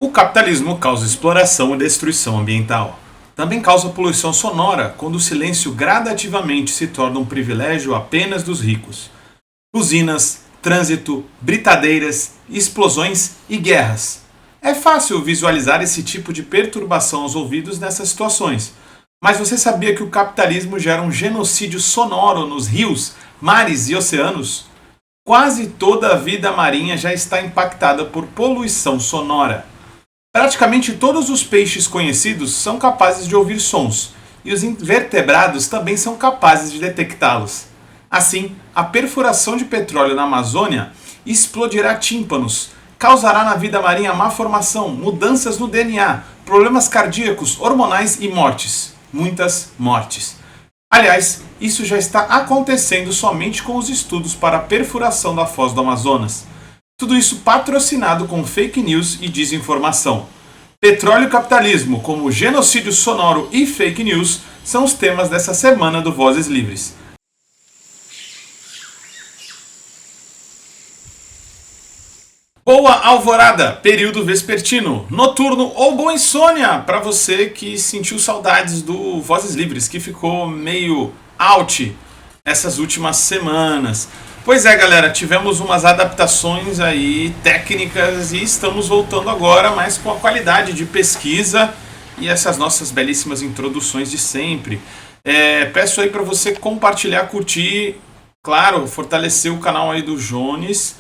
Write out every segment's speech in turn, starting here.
O capitalismo causa exploração e destruição ambiental. Também causa poluição sonora quando o silêncio gradativamente se torna um privilégio apenas dos ricos. Usinas, trânsito, britadeiras, explosões e guerras. É fácil visualizar esse tipo de perturbação aos ouvidos nessas situações. Mas você sabia que o capitalismo gera um genocídio sonoro nos rios, mares e oceanos? Quase toda a vida marinha já está impactada por poluição sonora. Praticamente todos os peixes conhecidos são capazes de ouvir sons, e os invertebrados também são capazes de detectá-los. Assim, a perfuração de petróleo na Amazônia explodirá tímpanos, causará na vida marinha má formação, mudanças no DNA, problemas cardíacos, hormonais e mortes. Muitas mortes. Aliás, isso já está acontecendo somente com os estudos para a perfuração da foz do Amazonas. Tudo isso patrocinado com fake news e desinformação. Petróleo e capitalismo, como genocídio sonoro e fake news, são os temas dessa semana do Vozes Livres. Boa alvorada, período vespertino, noturno ou boa insônia para você que sentiu saudades do Vozes Livres, que ficou meio out essas últimas semanas. Pois é, galera, tivemos umas adaptações aí técnicas e estamos voltando agora, mas com a qualidade de pesquisa e essas nossas belíssimas introduções de sempre. Peço aí para você compartilhar, curtir, claro, fortalecer o canal aí do Jones,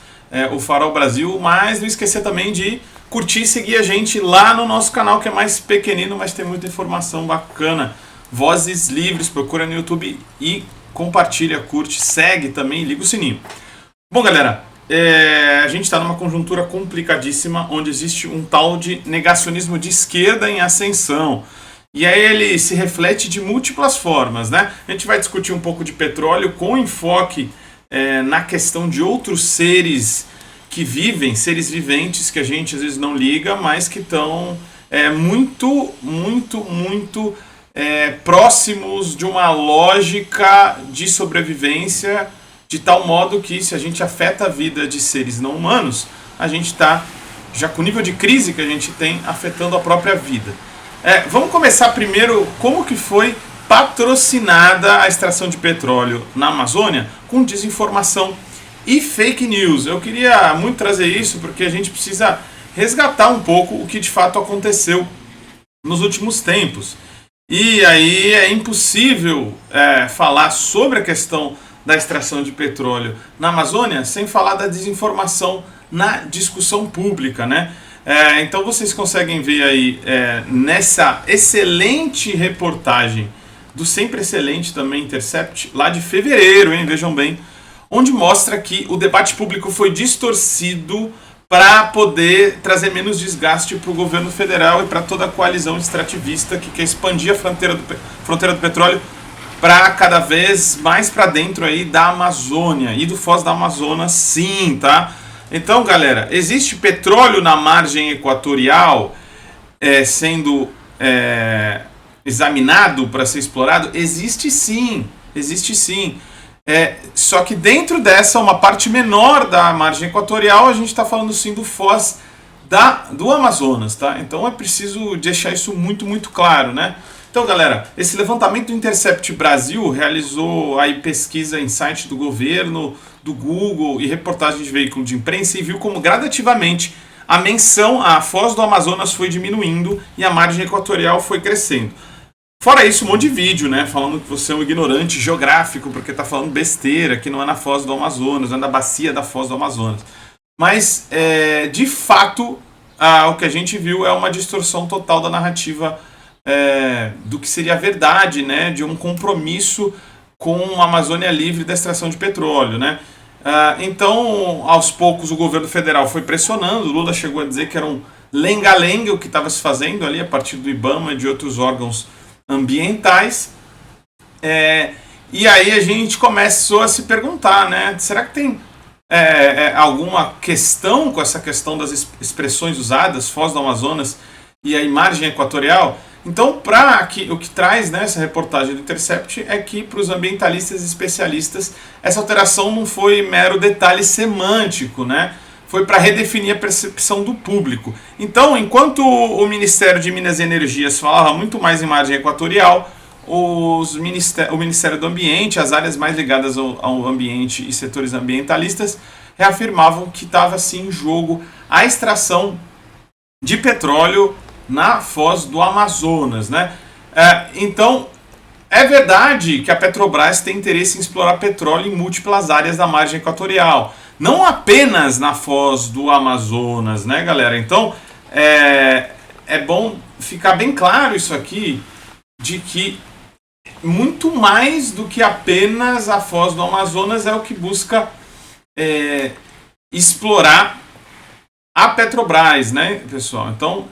o Farol Brasil, mas não esquecer também de curtir e seguir a gente lá no nosso canal, que é mais pequenino, mas tem muita informação bacana. Vozes Livres, procura no YouTube e compartilha, curte, segue também, liga o sininho. Bom, galera, a gente está numa conjuntura complicadíssima, onde existe um tal de negacionismo de esquerda em ascensão. E aí ele se reflete de múltiplas formas, né? A gente vai discutir um pouco de petróleo com enfoque na questão de outros seres que vivem, seres viventes que a gente às vezes não liga, mas que estão muito próximos de uma lógica de sobrevivência, de tal modo que se a gente afeta a vida de seres não humanos, a gente está, já com o nível de crise que a gente tem, afetando a própria vida. Vamos começar primeiro como que foi patrocinada a extração de petróleo na Amazônia com desinformação e fake news. Eu queria muito trazer isso porque a gente precisa resgatar um pouco o que de fato aconteceu nos últimos tempos. E aí é impossível falar sobre a questão da extração de petróleo na Amazônia sem falar da desinformação na discussão pública, né? Então vocês conseguem ver aí nessa excelente reportagem do sempre excelente também Intercept, lá de fevereiro, hein? Vejam bem, onde mostra que o debate público foi distorcido para poder trazer menos desgaste para o governo federal e para toda a coalizão extrativista que quer expandir a fronteira do petróleo para cada vez mais para dentro aí da Amazônia e do Foz do Amazonas, sim, tá? Então, galera, existe petróleo na margem equatorial sendo examinado para ser explorado? Existe sim, existe sim. Só que dentro dessa, uma parte menor da margem equatorial, a gente está falando sim do Foz do Amazonas, tá? Então é preciso deixar isso muito claro, né? Então, galera, esse levantamento do Intercept Brasil realizou aí pesquisa em site do governo, do Google e reportagem de veículo de imprensa e viu como gradativamente a menção à Foz do Amazonas foi diminuindo e a margem equatorial foi crescendo. Fora isso, um monte de vídeo, né? Falando que você é um ignorante geográfico porque tá falando besteira, que não é na Foz do Amazonas, não é na bacia da Foz do Amazonas. Mas, de fato, o que a gente viu é uma distorção total da narrativa do que seria a verdade, né? De um compromisso com a Amazônia livre da extração de petróleo, né? Então, aos poucos, o governo federal foi pressionando. O Lula chegou a dizer que era um lenga-lenga o que estava se fazendo ali a partir do IBAMA e de outros órgãos ambientais, e aí a gente começou a se perguntar, né? Será que tem alguma questão com essa questão das expressões usadas, Foz do Amazonas e a margem equatorial? Então, o que traz nessa reportagem do Intercept é que para os ambientalistas e especialistas essa alteração não foi mero detalhe semântico, né? foi para redefinir a percepção do público. Então, enquanto o Ministério de Minas e Energias falava muito mais em margem equatorial, o Ministério do Ambiente, as áreas mais ligadas ao ambiente e setores ambientalistas, reafirmavam que estava sim em jogo a extração de petróleo na foz do Amazonas, né? Então, é verdade que a Petrobras tem interesse em explorar petróleo em múltiplas áreas da margem equatorial, não apenas na foz do Amazonas, né, galera? Então, é bom ficar bem claro isso aqui, de que muito mais do que apenas a foz do Amazonas é o que busca explorar a Petrobras, né, pessoal? Então,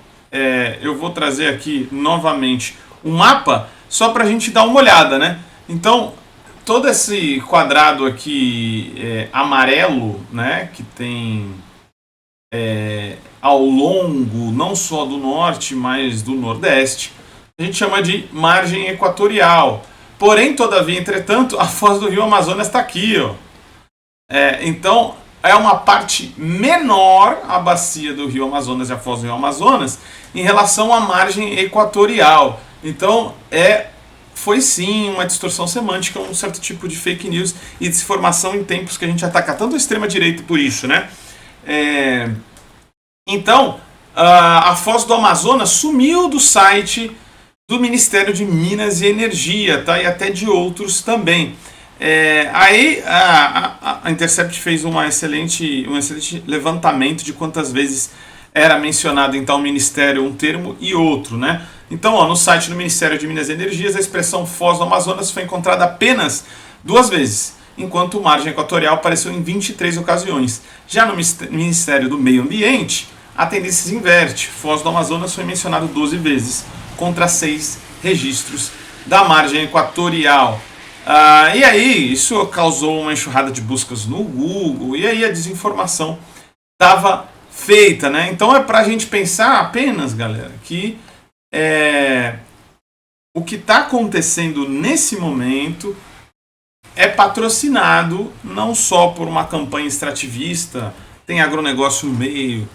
eu vou trazer aqui novamente um mapa só para a gente dar uma olhada, né? Então, todo esse quadrado aqui amarelo, né, que tem ao longo não só do norte, mas do nordeste, a gente chama de margem equatorial. Porém, todavia, entretanto, a foz do Rio Amazonas está aqui, ó. Então, é uma parte menor a bacia do Rio Amazonas e a foz do Rio Amazonas em relação à margem equatorial. Então, foi sim uma distorção semântica, um certo tipo de fake news e desinformação em tempos que a gente ataca tanto a extrema-direita por isso, né? Então, a foz do Amazonas sumiu do site do Ministério de Minas e Energia, tá? E até de outros também. Aí a Intercept fez um excelente levantamento de quantas vezes era mencionado em tal ministério um termo e outro, né? Então, no site do Ministério de Minas e Energias, a expressão foz do Amazonas foi encontrada apenas 2 vezes, enquanto margem equatorial apareceu em 23 ocasiões. Já no Ministério do Meio Ambiente, a tendência se inverte. Foz do Amazonas foi mencionado 12 vezes, contra 6 registros da margem equatorial. E aí, isso causou uma enxurrada de buscas no Google, e aí a desinformação estava feita, né? Então é para a gente pensar apenas, galera, que o que está acontecendo nesse momento é patrocinado não só por uma campanha extrativista, tem agronegócio no meio,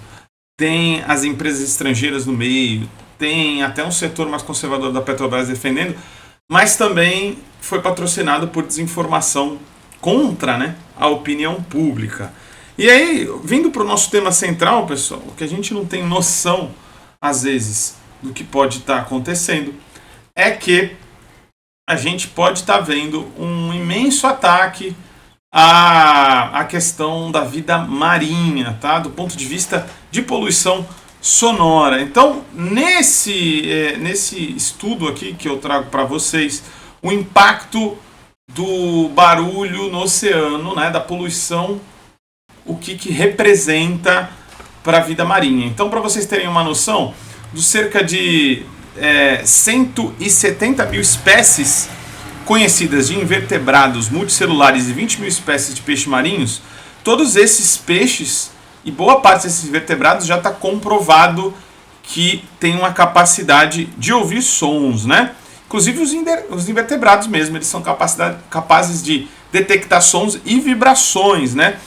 tem as empresas estrangeiras no meio, tem até um setor mais conservador da Petrobras defendendo, mas também foi patrocinado por desinformação contra, né, a opinião pública. E aí, vindo para o nosso tema central, pessoal, o que a gente não tem noção, às vezes, do que pode estar acontecendo, é que a gente pode estar vendo um imenso ataque à questão da vida marinha, tá? Do ponto de vista de poluição sonora. Então, nesse estudo aqui que eu trago para vocês, o impacto do barulho no oceano, né, da poluição, o que representa para a vida marinha. Então, para vocês terem uma noção, dos cerca de 170 mil espécies conhecidas de invertebrados multicelulares e 20 mil espécies de peixes marinhos, todos esses peixes e boa parte desses invertebrados já está comprovado que tem uma capacidade de ouvir sons, né? Inclusive os invertebrados mesmo, eles são capazes de detectar sons e vibrações, né?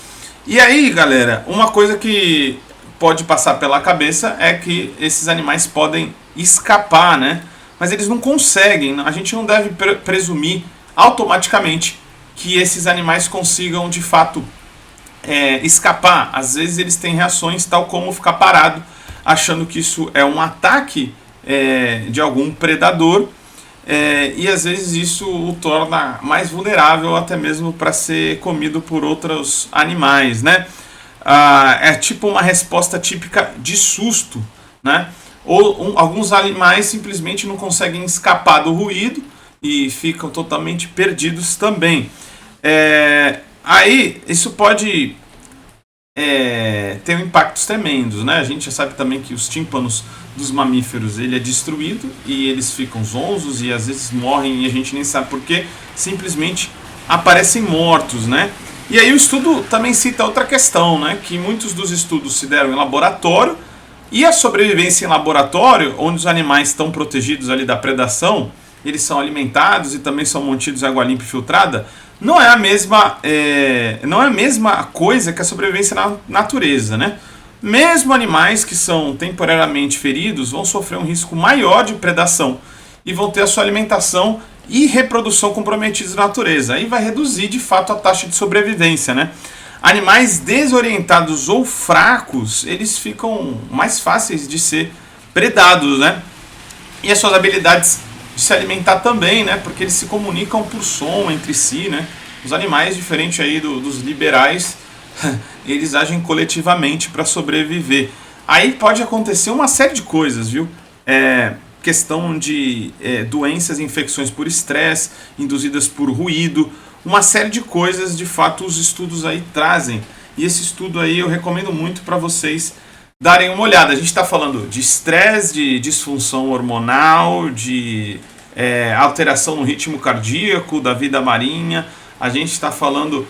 E aí, galera, uma coisa que pode passar pela cabeça é que esses animais podem escapar, né? Mas eles não conseguem. A gente não deve presumir automaticamente que esses animais consigam de fato escapar. Às vezes eles têm reações tal como ficar parado, achando que isso é um ataque de algum predador, e às vezes isso o torna mais vulnerável até mesmo para ser comido por outros animais, né? É tipo uma resposta típica de susto, né? Ou alguns animais simplesmente não conseguem escapar do ruído e ficam totalmente perdidos também. Aí isso pode ter impactos tremendos, né? A gente já sabe também que os tímpanos dos mamíferos ele é destruído e eles ficam zonzos e às vezes morrem e a gente nem sabe porquê, simplesmente aparecem mortos, né? E aí o estudo também cita outra questão, né? Que muitos dos estudos se deram em laboratório e a sobrevivência em laboratório, onde os animais estão protegidos ali da predação, eles são alimentados e também são mantidos em água limpa e filtrada, não é a mesma coisa que a sobrevivência na natureza, né? Mesmo animais que são temporariamente feridos vão sofrer um risco maior de predação e vão ter a sua alimentação e reprodução comprometidas na natureza. Aí vai reduzir de fato a taxa de sobrevivência, né? Animais desorientados ou fracos, eles ficam mais fáceis de ser predados, né? E as suas habilidades de se alimentar também, né? Porque eles se comunicam por som entre si, né? Os animais, diferente aí dos liberais, eles agem coletivamente para sobreviver. Aí pode acontecer uma série de coisas, viu? Questão de doenças e infecções por estresse, induzidas por ruído, uma série de coisas, de fato, os estudos aí trazem. E esse estudo aí eu recomendo muito para vocês darem uma olhada. A gente está falando de estresse, de disfunção hormonal, de alteração no ritmo cardíaco da vida marinha. A gente está falando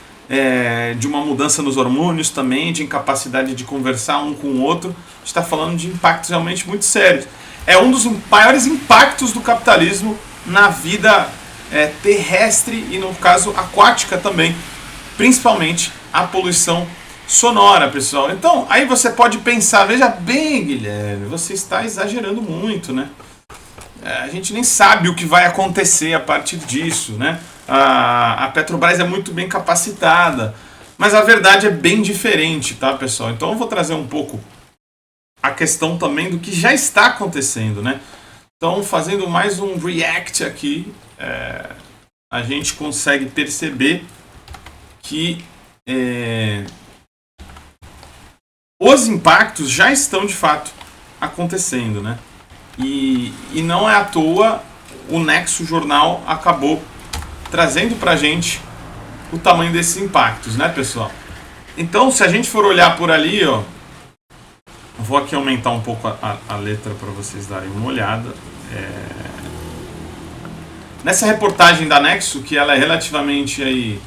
de uma mudança nos hormônios também, de incapacidade de conversar um com o outro. A gente está falando de impactos realmente muito sérios. É um dos maiores impactos do capitalismo na vida terrestre e, no caso, aquática também. Principalmente a poluição sonora, pessoal. Então, aí você pode pensar, veja bem, Guilherme, você está exagerando muito, né? A gente nem sabe o que vai acontecer a partir disso, né? A Petrobras é muito bem capacitada, mas a verdade é bem diferente, tá, pessoal? Então eu vou trazer um pouco a questão também do que já está acontecendo, né? Então, fazendo mais um react aqui, a gente consegue perceber que os impactos já estão de fato acontecendo, né? E não é à toa o Nexo Jornal acabou trazendo pra gente o tamanho desses impactos, né, pessoal? Então, se a gente for olhar por ali, ó, vou aqui aumentar um pouco a letra para vocês darem uma olhada. Nessa reportagem da Nexo, que ela é relativamente aí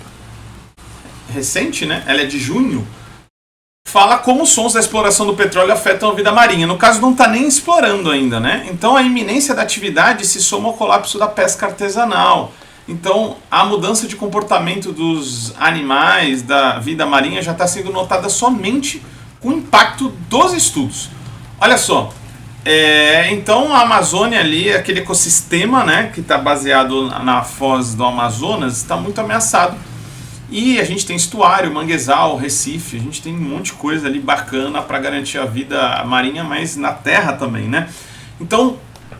recente, né? Ela é de junho. Fala como os sons da exploração do petróleo afetam a vida marinha. No caso, não está nem explorando ainda, né? Então, a iminência da atividade se soma ao colapso da pesca artesanal. Então, a mudança de comportamento dos animais, da vida marinha, já está sendo notada somente com o impacto dos estudos. Olha só, então a Amazônia ali, aquele ecossistema, né, que está baseado na foz do Amazonas, está muito ameaçado. E a gente tem estuário, manguezal, Recife, a gente tem um monte de coisa ali bacana para garantir a vida marinha, mas na terra também, né? Então,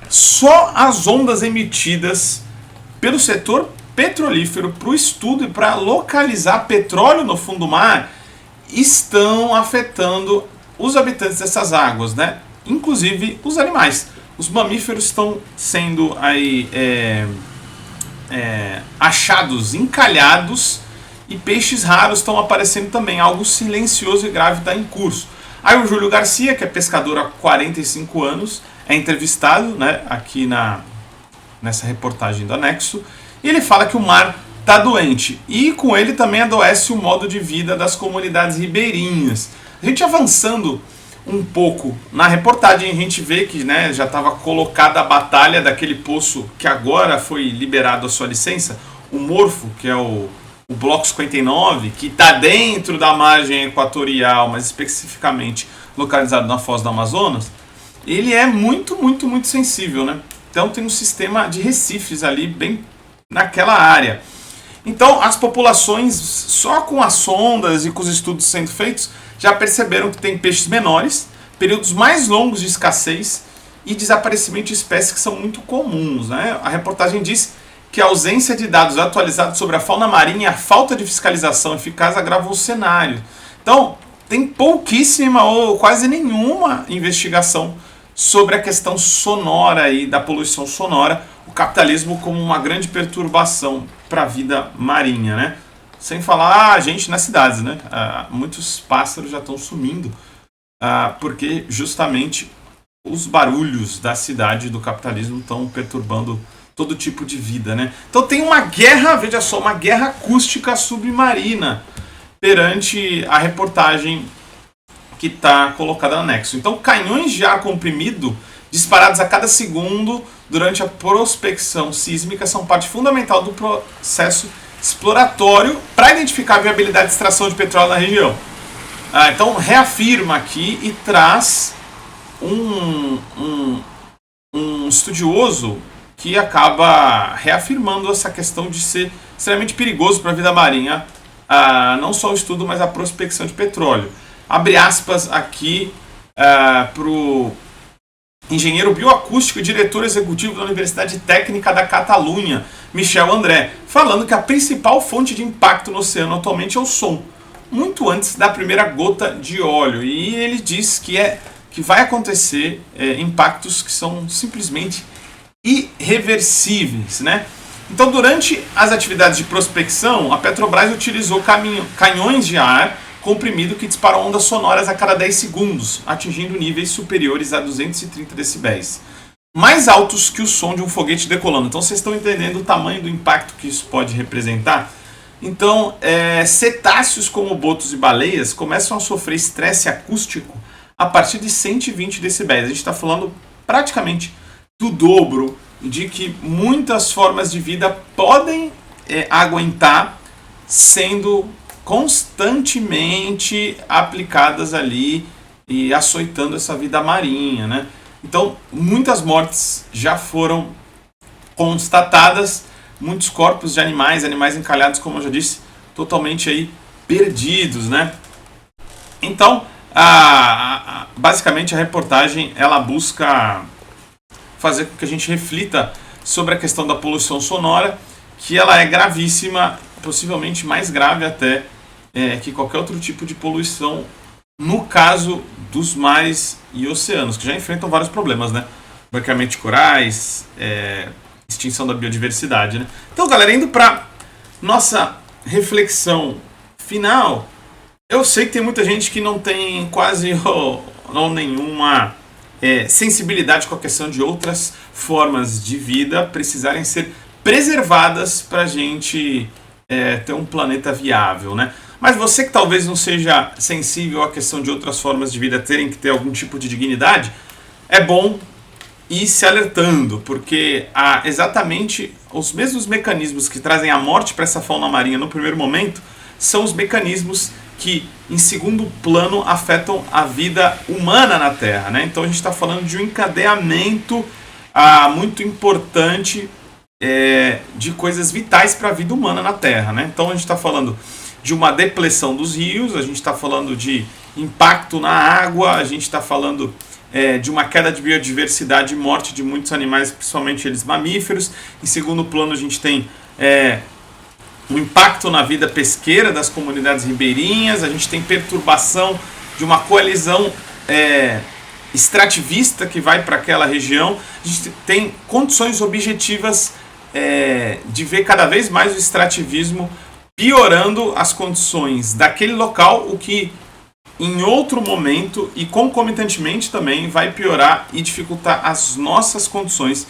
só as ondas emitidas pelo setor petrolífero para o estudo e para localizar petróleo no fundo do mar estão afetando os habitantes dessas águas, né? Inclusive os animais. Os mamíferos estão sendo aí achados encalhados e peixes raros estão aparecendo também. Algo silencioso e grave está em curso. Aí o Júlio Garcia, que é pescador há 45 anos, é entrevistado, né, aqui nessa reportagem do Anexo, e ele fala que o mar está doente. E com ele também adoece o modo de vida das comunidades ribeirinhas. A gente avançando um pouco na reportagem, a gente vê que, né, já estava colocada a batalha daquele poço que agora foi liberado a sua licença, o Morfo, que é o Bloco 59, que está dentro da margem equatorial, mas especificamente localizado na foz do Amazonas. Ele é muito, muito, muito sensível, né? Então tem um sistema de recifes ali bem naquela área. Então as populações, só com as sondas e com os estudos sendo feitos, já perceberam que tem peixes menores, períodos mais longos de escassez e desaparecimento de espécies que são muito comuns, né? A reportagem diz que a ausência de dados atualizados sobre a fauna marinha e a falta de fiscalização eficaz agravam o cenário. Então, tem pouquíssima ou quase nenhuma investigação sobre a questão sonora e da poluição sonora, o capitalismo como uma grande perturbação para a vida marinha, né? Sem falar a gente nas cidades, né? Muitos pássaros já estão sumindo porque justamente os barulhos da cidade do capitalismo estão perturbando todo tipo de vida, né? Então tem uma guerra, veja só, uma guerra acústica submarina perante a reportagem que está colocada no anexo. Então, canhões de ar comprimido disparados a cada segundo durante a prospecção sísmica são parte fundamental do processo exploratório para identificar a viabilidade de extração de petróleo na região. Então reafirma aqui e traz um estudioso que acaba reafirmando essa questão de ser extremamente perigoso para a vida marinha, não só o estudo, mas a prospecção de petróleo. Abre aspas aqui para o engenheiro bioacústico e diretor executivo da Universidade Técnica da Catalunha, Michel André, falando que a principal fonte de impacto no oceano atualmente é o som, muito antes da primeira gota de óleo. E ele diz que vai acontecer impactos que são simplesmente irreversíveis, né? Então, durante as atividades de prospecção, a Petrobras utilizou canhões de ar comprimido que disparam ondas sonoras a cada 10 segundos, atingindo níveis superiores a 230 decibéis, mais altos que o som de um foguete decolando. Então, vocês estão entendendo o tamanho do impacto que isso pode representar? Então, cetáceos como botos e baleias começam a sofrer estresse acústico a partir de 120 decibéis. A gente está falando praticamente do dobro de que muitas formas de vida podem aguentar sendo constantemente aplicadas ali e açoitando essa vida marinha, né? Então, muitas mortes já foram constatadas, muitos corpos de animais encalhados, como eu já disse, totalmente aí perdidos, né? Então, basicamente a reportagem ela busca fazer com que a gente reflita sobre a questão da poluição sonora, que ela é gravíssima, possivelmente mais grave até que qualquer outro tipo de poluição, no caso dos mares e oceanos, que já enfrentam vários problemas, né? Branqueamento de corais, extinção da biodiversidade, né? Então, galera, indo para nossa reflexão final, eu sei que tem muita gente que não tem quase ou nenhuma sensibilidade com a questão de outras formas de vida precisarem ser preservadas para a gente ter um planeta viável, né? Mas você que talvez não seja sensível à questão de outras formas de vida terem que ter algum tipo de dignidade, é bom ir se alertando, porque há exatamente os mesmos mecanismos que trazem a morte para essa fauna marinha no primeiro momento são os mecanismos que, em segundo plano, afetam a vida humana na Terra, né? Então a gente está falando de um encadeamento muito importante de coisas vitais para a vida humana na Terra, né? Então a gente está falando de uma depressão dos rios, a gente está falando de impacto na água, a gente está falando de uma queda de biodiversidade e morte de muitos animais, principalmente eles mamíferos. Em segundo plano, a gente tem um impacto na vida pesqueira das comunidades ribeirinhas, a gente tem perturbação de uma coalizão extrativista que vai para aquela região, a gente tem condições objetivas de ver cada vez mais o extrativismo piorando as condições daquele local, o que em outro momento e concomitantemente também vai piorar e dificultar as nossas condições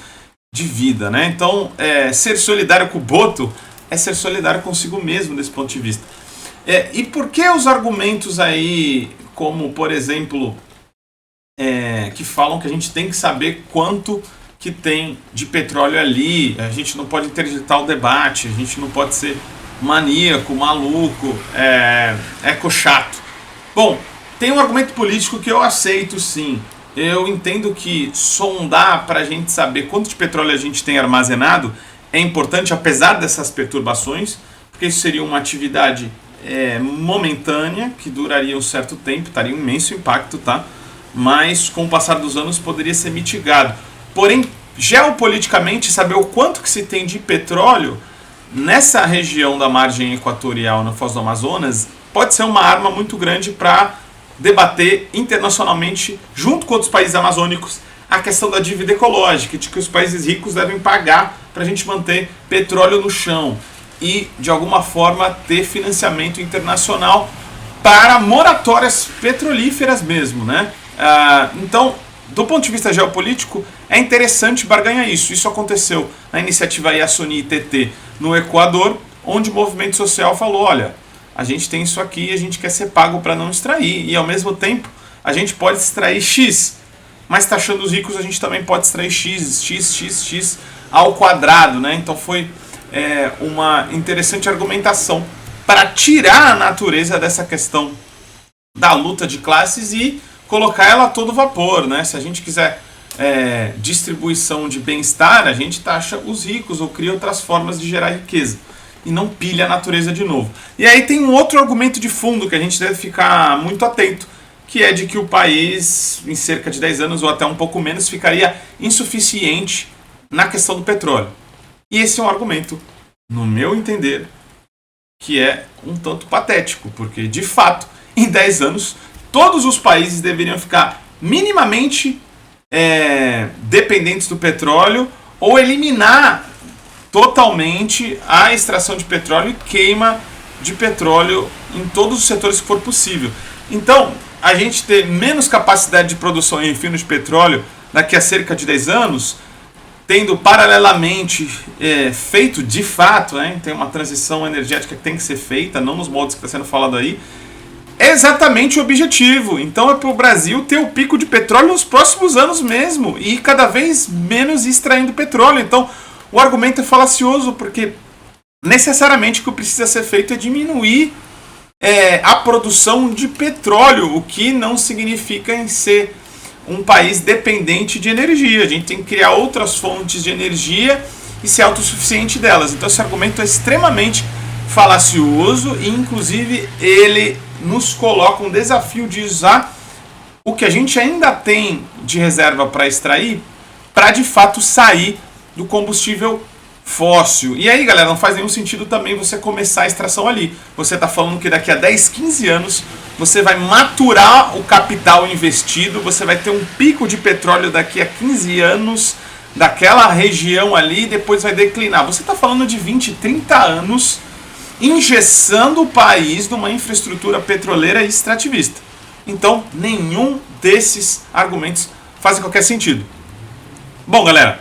de vida, né? Então, ser solidário com o boto é ser solidário consigo mesmo desse ponto de vista. E por que os argumentos aí, como por exemplo, que falam que a gente tem que saber quanto que tem de petróleo ali, a gente não pode interditar o debate, a gente não pode ser maníaco, maluco, eco-chato. Bom, tem um argumento político que eu aceito sim. Eu entendo que sondar para a gente saber quanto de petróleo a gente tem armazenado é importante, apesar dessas perturbações, porque isso seria uma atividade momentânea, que duraria um certo tempo, teria um imenso impacto, tá? Mas com o passar dos anos poderia ser mitigado. Porém, geopoliticamente, saber o quanto que se tem de petróleo nessa região da margem equatorial, na Foz do Amazonas, pode ser uma arma muito grande para debater internacionalmente, junto com outros países amazônicos, a questão da dívida ecológica, de que os países ricos devem pagar para a gente manter petróleo no chão e, de alguma forma, ter financiamento internacional para moratórias petrolíferas mesmo, né? Então, do ponto de vista geopolítico, é interessante barganhar isso. Isso aconteceu na iniciativa Yasuni ITT no Equador, onde o movimento social falou, olha, a gente tem isso aqui e a gente quer ser pago para não extrair, e ao mesmo tempo a gente pode extrair X, mas taxando os ricos a gente também pode extrair X ao quadrado, né? Então foi uma interessante argumentação para tirar a natureza dessa questão da luta de classes e colocar ela a todo vapor, né? Se a gente quiser distribuição de bem-estar, a gente taxa os ricos ou cria outras formas de gerar riqueza e não pilha a natureza de novo. E aí tem um outro argumento de fundo que a gente deve ficar muito atento, que é de que o país, em cerca de 10 anos ou até um pouco menos, ficaria insuficiente na questão do petróleo. E esse é um argumento, no meu entender, que é um tanto patético, porque, de fato, em 10 anos, todos os países deveriam ficar minimamente dependentes do petróleo ou eliminar totalmente a extração de petróleo e queima de petróleo em todos os setores que for possível. Então, a gente ter menos capacidade de produção e refino de petróleo daqui a cerca de 10 anos, tendo paralelamente feito de fato, né, tem uma transição energética que tem que ser feita, não nos moldes que está sendo falado aí, é exatamente o objetivo. Então é para o Brasil ter o pico de petróleo nos próximos anos mesmo e cada vez menos extraindo petróleo. Então o argumento é falacioso, porque necessariamente o que precisa ser feito é diminuir a produção de petróleo, o que não significa em ser um país dependente de energia. A gente tem que criar outras fontes de energia e ser autossuficiente delas. Então esse argumento é extremamente falacioso e inclusive ele nos coloca um desafio de usar o que a gente ainda tem de reserva para extrair para de fato sair do combustível fóssil. E aí, galera, não faz nenhum sentido também você começar a extração ali. Você está falando que daqui a 10, 15 anos você vai maturar o capital investido, você vai ter um pico de petróleo daqui a 15 anos daquela região ali e depois vai declinar. Você está falando de 20, 30 anos engessando o país numa infraestrutura petroleira e extrativista. Então, nenhum desses argumentos faz qualquer sentido. Bom, galera,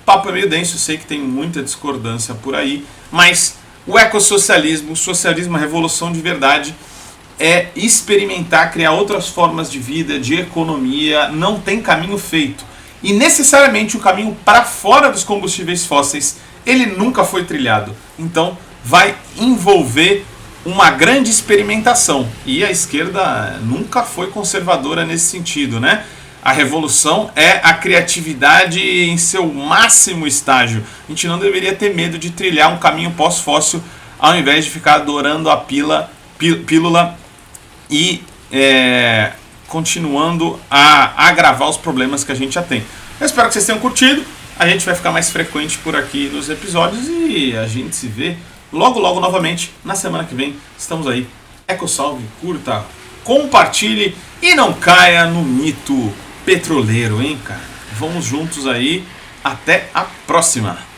o papo é meio denso, eu sei que tem muita discordância por aí, mas o ecossocialismo, o socialismo, a revolução de verdade é experimentar, criar outras formas de vida, de economia, não tem caminho feito. E necessariamente o caminho para fora dos combustíveis fósseis, ele nunca foi trilhado. Então, vai envolver uma grande experimentação. E a esquerda nunca foi conservadora nesse sentido, né? A revolução é a criatividade em seu máximo estágio. A gente não deveria ter medo de trilhar um caminho pós-fóssil ao invés de ficar adorando a pílula e continuando a agravar os problemas que a gente já tem. Eu espero que vocês tenham curtido. A gente vai ficar mais frequente por aqui nos episódios e a gente se vê logo novamente na semana que vem. Estamos aí. EcoSalve, curta, compartilhe e não caia no mito petroleiro, hein, cara? Vamos juntos aí. Até a próxima!